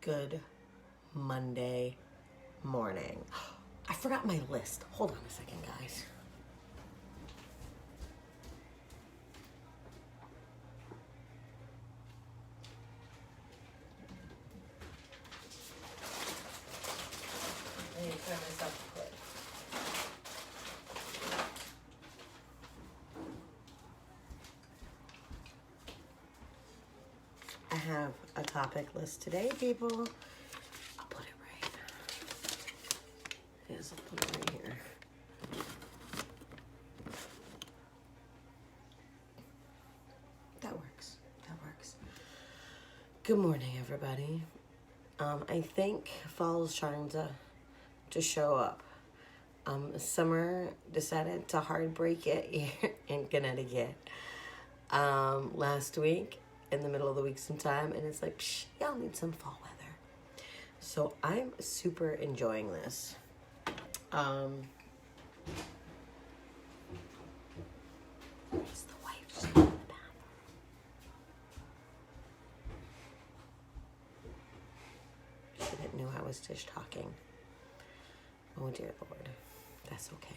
Good Monday morning. I forgot my list. Hold on a second, guys. I need to turn myself quick. I have a topic list today, people. I'll put it right. Yes, I'll put it right here. That works. That works. Good morning, everybody. I think fall is trying to show up. Summer decided to hard break it here in Connecticut last week, in the middle of the week sometime, and it's like, psh, y'all need some fall weather. So I'm super enjoying this. Where's the wife? She's in the bathroom. She didn't know I was dish talking. Oh dear Lord. That's okay.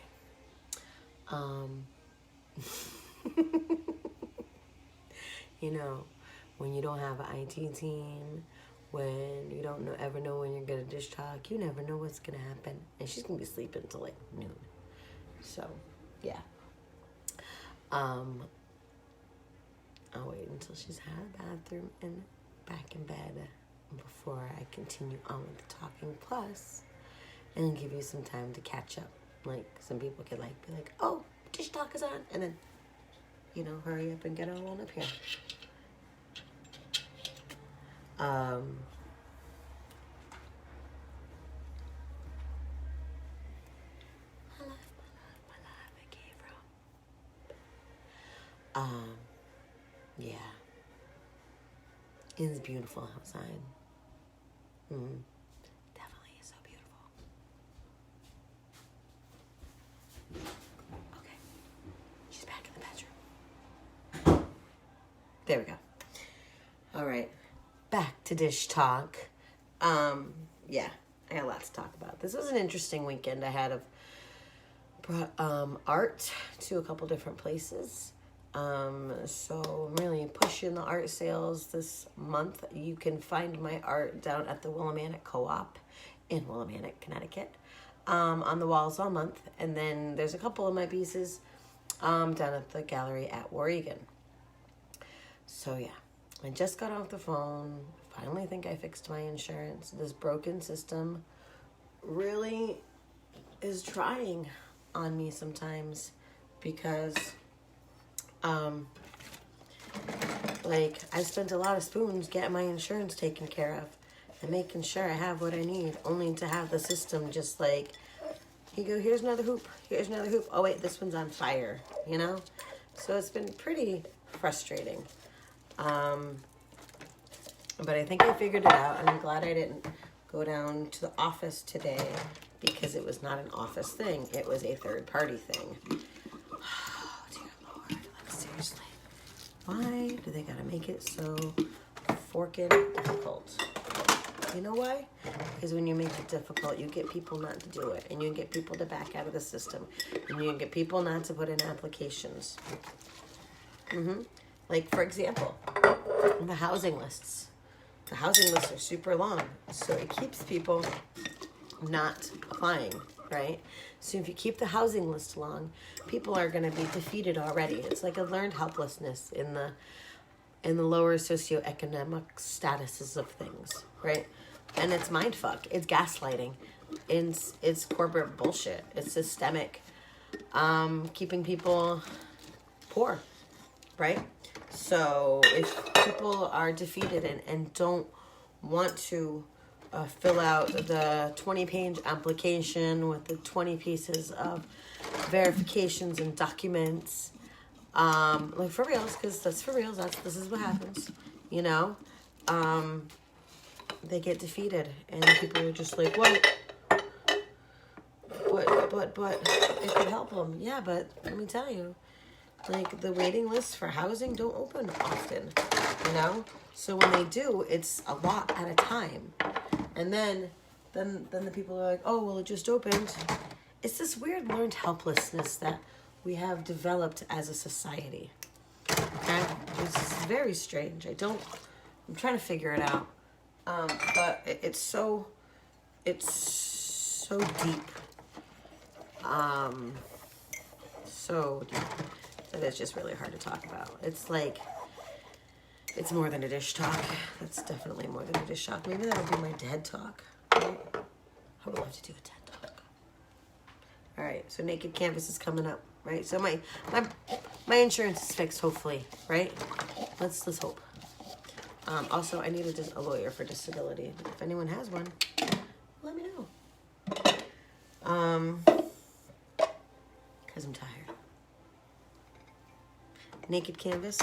You know, when you don't have an IT team, when you don't ever know when you're going to dish talk, you never know what's going to happen. And she's going to be sleeping until like noon. So, yeah. I'll wait until she's had a bathroom and back in bed before I continue on with the talking plus, and give you some time to catch up. Like, some people could like be like, oh, dish talk is on, and then, you know, hurry up and get on up here. Yeah. It's beautiful outside. Definitely is so beautiful. Okay. She's back in the bedroom. There we go. All right. Back to dish talk. Yeah, I got a lot to talk about. This was an interesting weekend. I had brought art to a couple different places. So I'm really pushing the art sales this month. You can find my art down at the Willimantic Co-op in Willimantic, Connecticut, on the walls all month. And then there's a couple of my pieces down at the gallery at Warrigan. So yeah, I just got off the phone. Finally think I fixed my insurance. This broken system really is trying on me sometimes because like, I spent a lot of spoons getting my insurance taken care of and making sure I have what I need, only to have the system just like, you go, here's another hoop, here's another hoop. Oh wait, this one's on fire, you know? So it's been pretty frustrating. But I think I figured it out, and I'm glad I didn't go down to the office today because it was not an office thing. It was a third-party thing. Oh, dear Lord. Like, seriously. Why do they gotta make it so forking difficult? You know why? Because when you make it difficult, you get people not to do it, and you get people to back out of the system, and you get people not to put in applications. Like, for example, the housing lists. The housing lists are super long, so it keeps people not applying, right? So if you keep the housing list long, people are going to be defeated already. It's like a learned helplessness in the lower socioeconomic statuses of things, right? And it's mindfuck. It's gaslighting. It's corporate bullshit. It's systemic, keeping people poor, right? So if people are defeated and don't want to fill out the 20-page application with the 20 pieces of verifications and documents, like for reals, because that's for reals, this is what happens, you know, they get defeated, and people are just like, what? But it could help them. Yeah, but let me tell you, like, the waiting lists for housing don't open often. you know? So when they do, it's a lot at a time. And then the people are like, oh, well, it just opened. It's this weird learned helplessness that we have developed as a society. Okay? It's very strange. I'm trying to figure it out. But it's so deep. So deep that it's just really hard to talk about. It's like, it's more than a dish talk. That's definitely more than a dish talk. Maybe that'll be my TED talk. Right? I would love to do a TED talk. All right, so Naked Canvas is coming up, right? So my insurance is fixed, hopefully, right? Let's hope. Also, I need a lawyer for disability. If anyone has one, let me know. Because I'm tired. Naked Canvas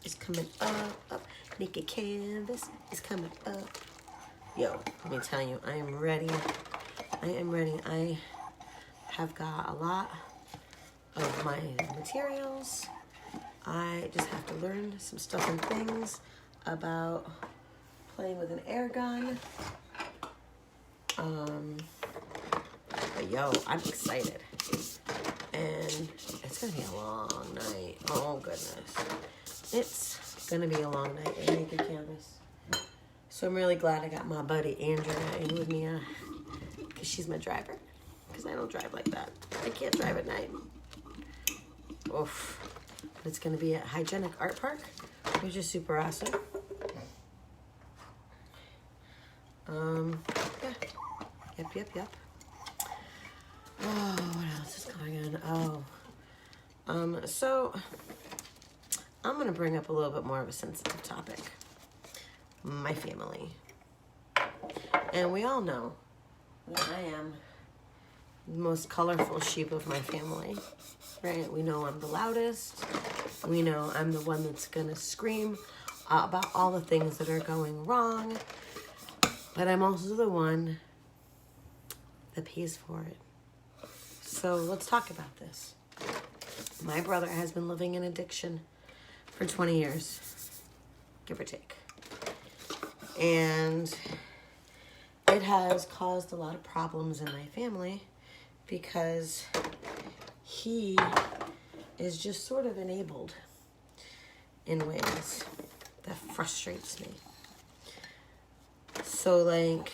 is coming up. Naked Canvas is coming up. Yo, let me tell you, I am ready. I have got a lot of my materials. I just have to learn some stuff and things about playing with an air gun. But yo, I'm excited. And it's gonna be a long night. Oh goodness. It's gonna be a long night at Naked Canvas. So I'm really glad I got my buddy Andrea in with me, because she's my driver. Because I don't drive like that. I can't drive at night. Oof. But it's gonna be at Hygienic Art Park, which is super awesome. Yeah. Yep. Oh, what else is going on? So I'm gonna bring up a little bit more of a sensitive topic. My family. And we all know that I am the most colorful sheep of my family, right? We know I'm the loudest. We know I'm the one that's gonna scream about all the things that are going wrong. But I'm also the one that pays for it. So let's talk about this. My brother has been living in addiction for 20 years, give or take. And it has caused a lot of problems in my family because he is just sort of enabled in ways that frustrates me. So, like,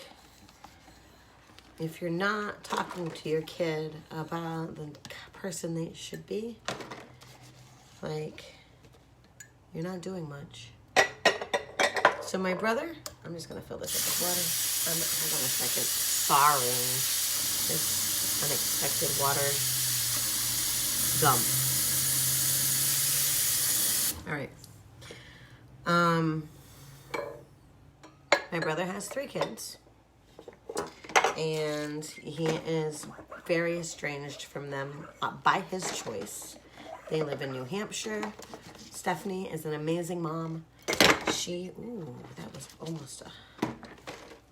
if you're not talking to your kid about the person they should be, like, you're not doing much. So my brother, I'm just going to fill this up with water. Hold on a second. Sorry. This unexpected water dump. All right. My brother has 3 kids. And he is very estranged from them by his choice. They live in New Hampshire. Stephanie is an amazing mom. Ooh, that was almost a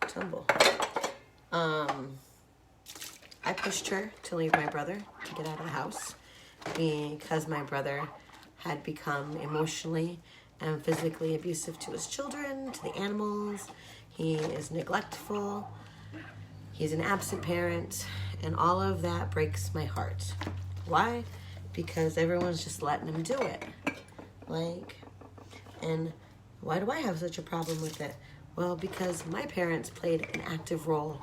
tumble. I pushed her to leave my brother to get out of the house because my brother had become emotionally and physically abusive to his children, to the animals. He is neglectful. He's an absent parent, and all of that breaks my heart. Why? Because everyone's just letting him do it. And why do I have such a problem with it? Well, because my parents played an active role,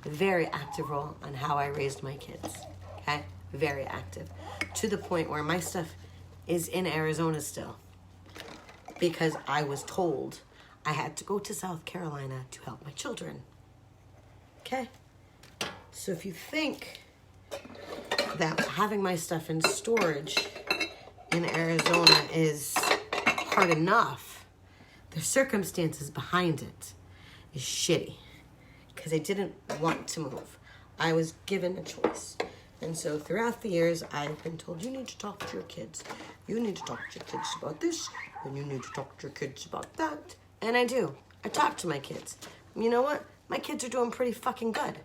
a very active role on how I raised my kids, okay? Very active. To the point where my stuff is in Arizona still because I was told I had to go to South Carolina to help my children. Okay? So if you think that having my stuff in storage in Arizona is hard enough, the circumstances behind it is shitty because I didn't want to move. I was given a choice. And so throughout the years, I've been told, you need to talk to your kids. You need to talk to your kids about this, and you need to talk to your kids about that. And I do. I talk to my kids. You know what? My kids are doing pretty fucking good.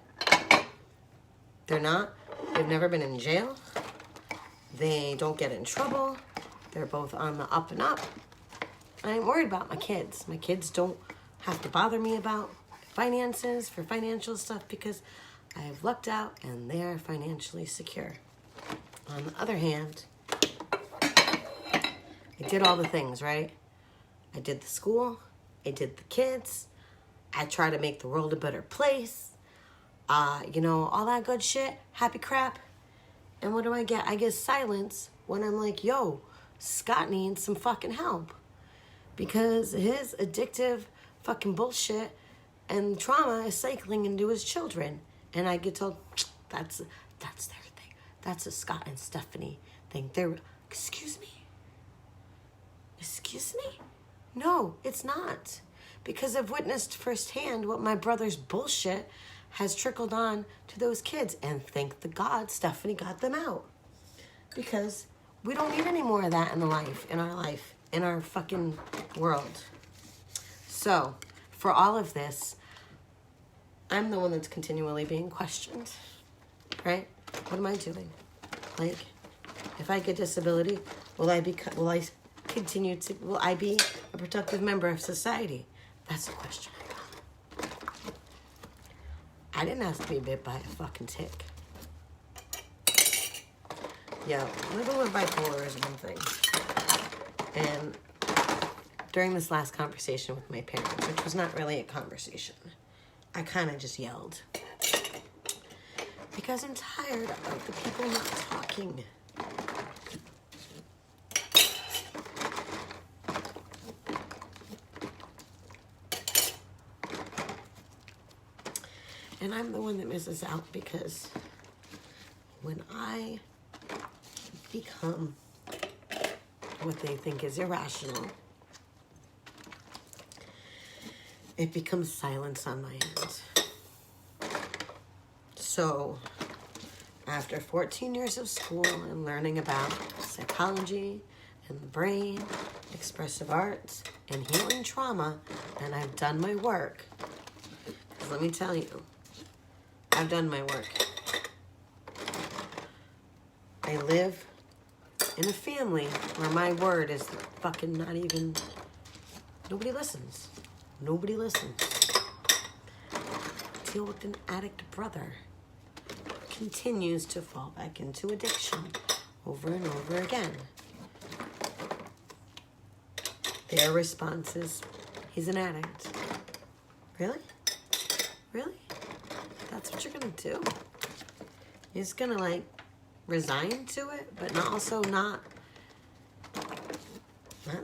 They're not. They've never been in jail. They don't get in trouble. They're both on the up and up. I ain't worried about my kids. My kids don't have to bother me about finances for financial stuff because I have lucked out and they're financially secure. On the other hand, I did all the things, right? I did the school. I did the kids. I try to make the world a better place. All that good shit. Happy crap. And what do I get? I get silence when I'm like, yo, Scott needs some fucking help. Because his addictive fucking bullshit and trauma is cycling into his children. And I get told, that's their thing. That's a Scott and Stephanie thing. Excuse me? Excuse me? No, it's not. Because I've witnessed firsthand what my brother's bullshit has trickled on to those kids. And thank the God Stephanie got them out. Because we don't need any more of that in our life, in our fucking world. So, for all of this, I'm the one that's continually being questioned, right? What am I doing? Like, if I get disability, will I be a productive member of society? That's the question I got. I didn't ask to be bit by a fucking tick. Yeah, living with bipolar is one thing. And during this last conversation with my parents, which was not really a conversation, I kind of just yelled. Because I'm tired of the people not talking. And I'm the one that misses out because when I become what they think is irrational, it becomes silence on my end. So, after 14 years of school and learning about psychology and the brain, expressive arts, and healing trauma, and I've done my work, because let me tell you, I've done my work. I live in a family where my word is fucking not even... Nobody listens. Nobody listens. Deal with an addict brother. Continues to fall back into addiction over and over again. Their response is, he's an addict. Really? Really? That's what you're gonna do? You're just gonna resign to it, but not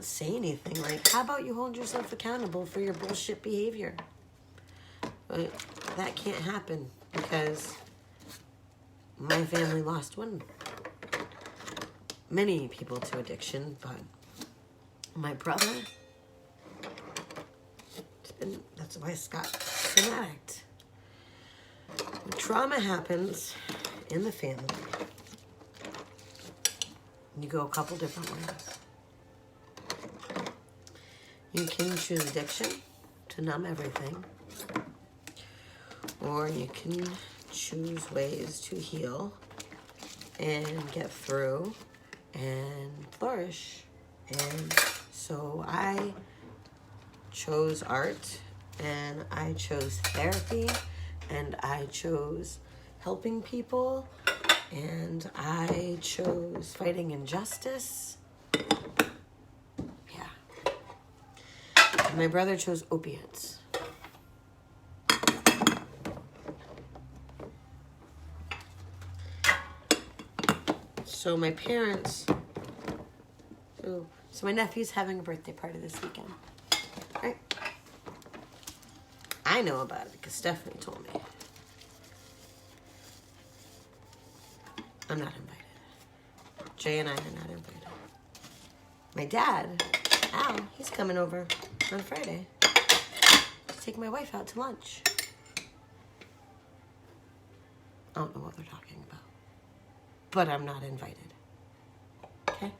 say anything. How about you hold yourself accountable for your bullshit behavior? But that can't happen because my family lost many people to addiction, but my brother, that's why Scott's an addict. When trauma happens in the family, you go a couple different ways. You can choose addiction to numb everything, or you can choose ways to heal and get through and flourish. And so I chose art, and I chose therapy, and I chose helping people, and I chose fighting injustice. Yeah. And my brother chose opiates. So my parents... So my nephew's having a birthday party this weekend. Right? I know about it because Stephanie told me. I'm not invited. Jay and I are not invited. My dad, Al, he's coming over on Friday to take my wife out to lunch. I don't know what they're talking about. But I'm not invited. Okay?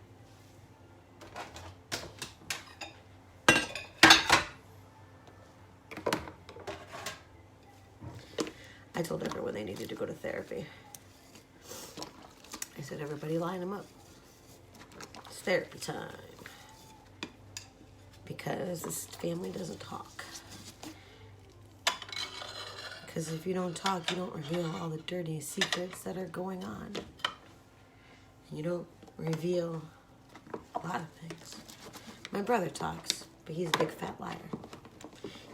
I told everyone they needed to go to therapy. I said, everybody line them up. It's therapy time. because this family doesn't talk. Because if you don't talk, you don't reveal all the dirty secrets that are going on. And you don't reveal a lot of things. My brother talks, but he's a big fat liar.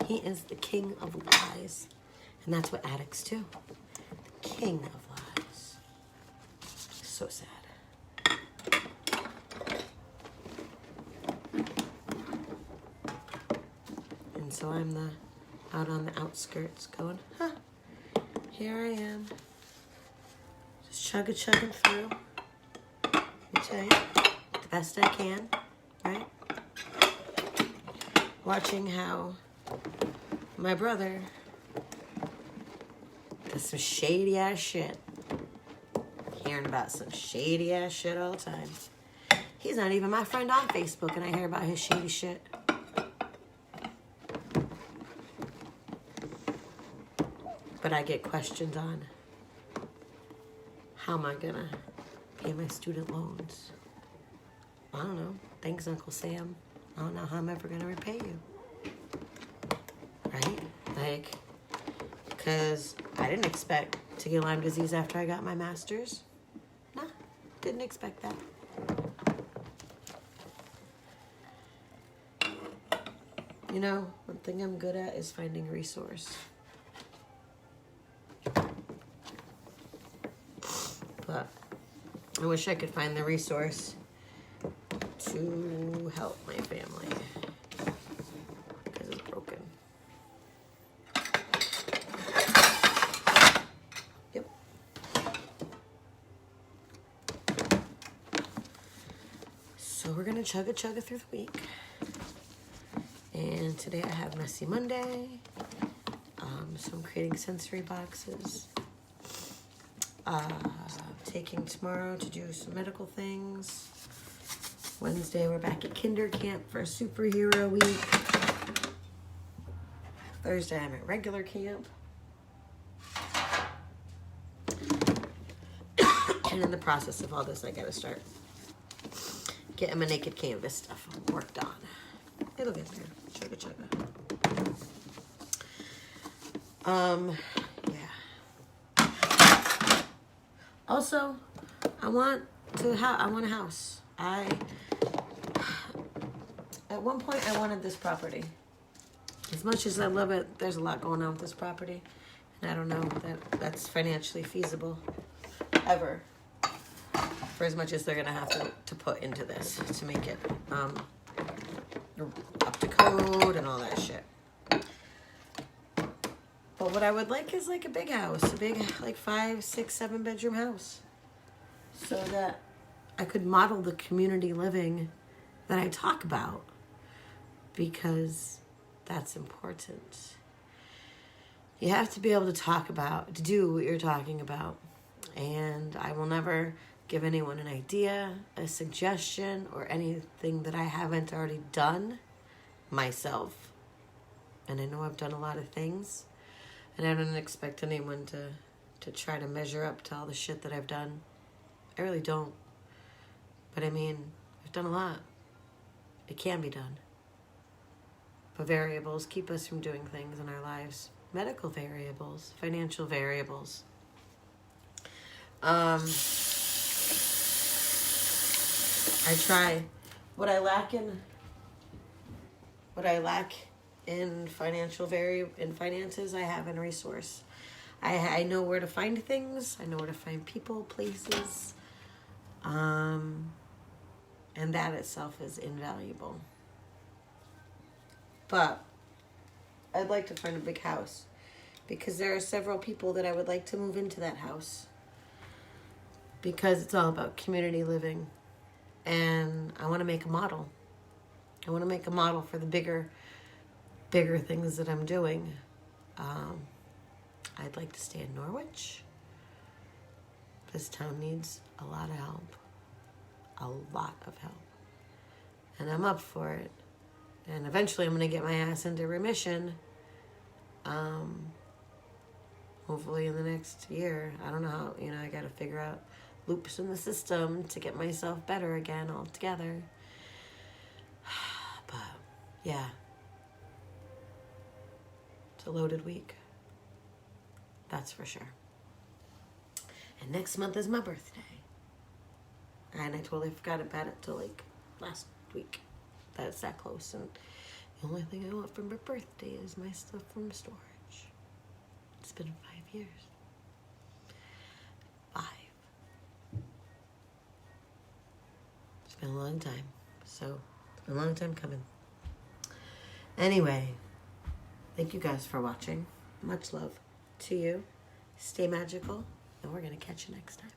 He is the king of lies. And that's what addicts do. The king of lies. So sad. And so I'm out on the outskirts going, huh, here I am. Just chugging through. Let me tell you, the best I can, right? Watching how my brother does some shady ass shit. Hearing about some shady ass shit all the time. He's not even my friend on Facebook, and I hear about his shady shit. But I get questioned on how am I gonna pay my student loans. I don't know. Thanks, Uncle Sam. I don't know how I'm ever gonna repay you. Right? Like, because I didn't expect to get Lyme disease after I got my master's. Nah, didn't expect that. You know, one thing I'm good at is finding a resource. But I wish I could find the resource to help my family because it's broken. Yep. So we're gonna chugga through the week. And today I have Messy Monday. So I'm creating sensory boxes. Taking tomorrow to do some medical things. Wednesday we're back at kinder camp for superhero week. Thursday I'm at regular camp. And in the process of all this, I gotta start getting my naked canvas stuff worked on. It'll get there. Chugga. Yeah. Also, I want a house. At one point I wanted this property. As much as I love it, there's a lot going on with this property. And I don't know that that's financially feasible ever. For as much as they're gonna have to put into this to make it up to code and all that shit. But what I would like is like a big house, a big like 5, 6, 7 bedroom house, so that I could model the community living that I talk about, because that's important. You have to be able to do what you're talking about. And I will never give anyone an idea, a suggestion, or anything that I haven't already done myself. And I know I've done a lot of things, and I don't expect anyone to try to measure up to all the shit that I've done. I really don't. But I mean, I've done a lot. It can be done. But variables keep us from doing things in our lives. Medical variables, financial variables. I try. What I lack in finances, I have in resource. I know where to find things. I know where to find people, places. And that itself is invaluable. But I'd like to find a big house, because there are several people that I would like to move into that house, because it's all about community living. And I want to make a model. I want to make a model for the bigger things that I'm doing. I'd like to stay in Norwich. This town needs a lot of help. A lot of help. And I'm up for it. And eventually I'm going to get my ass into remission. Hopefully in the next year. I don't know how, I got to figure out loops in the system to get myself better again altogether. But Yeah. It's a loaded week. That's for sure. And next month is my birthday. And I totally forgot about it till like last week. That's that close. And the only thing I want for my birthday is my stuff from storage. It's been 5 years. 5. It's been a long time. So, it's been a long time coming. Anyway, thank you guys for watching. Much love to you. Stay magical. And we're going to catch you next time.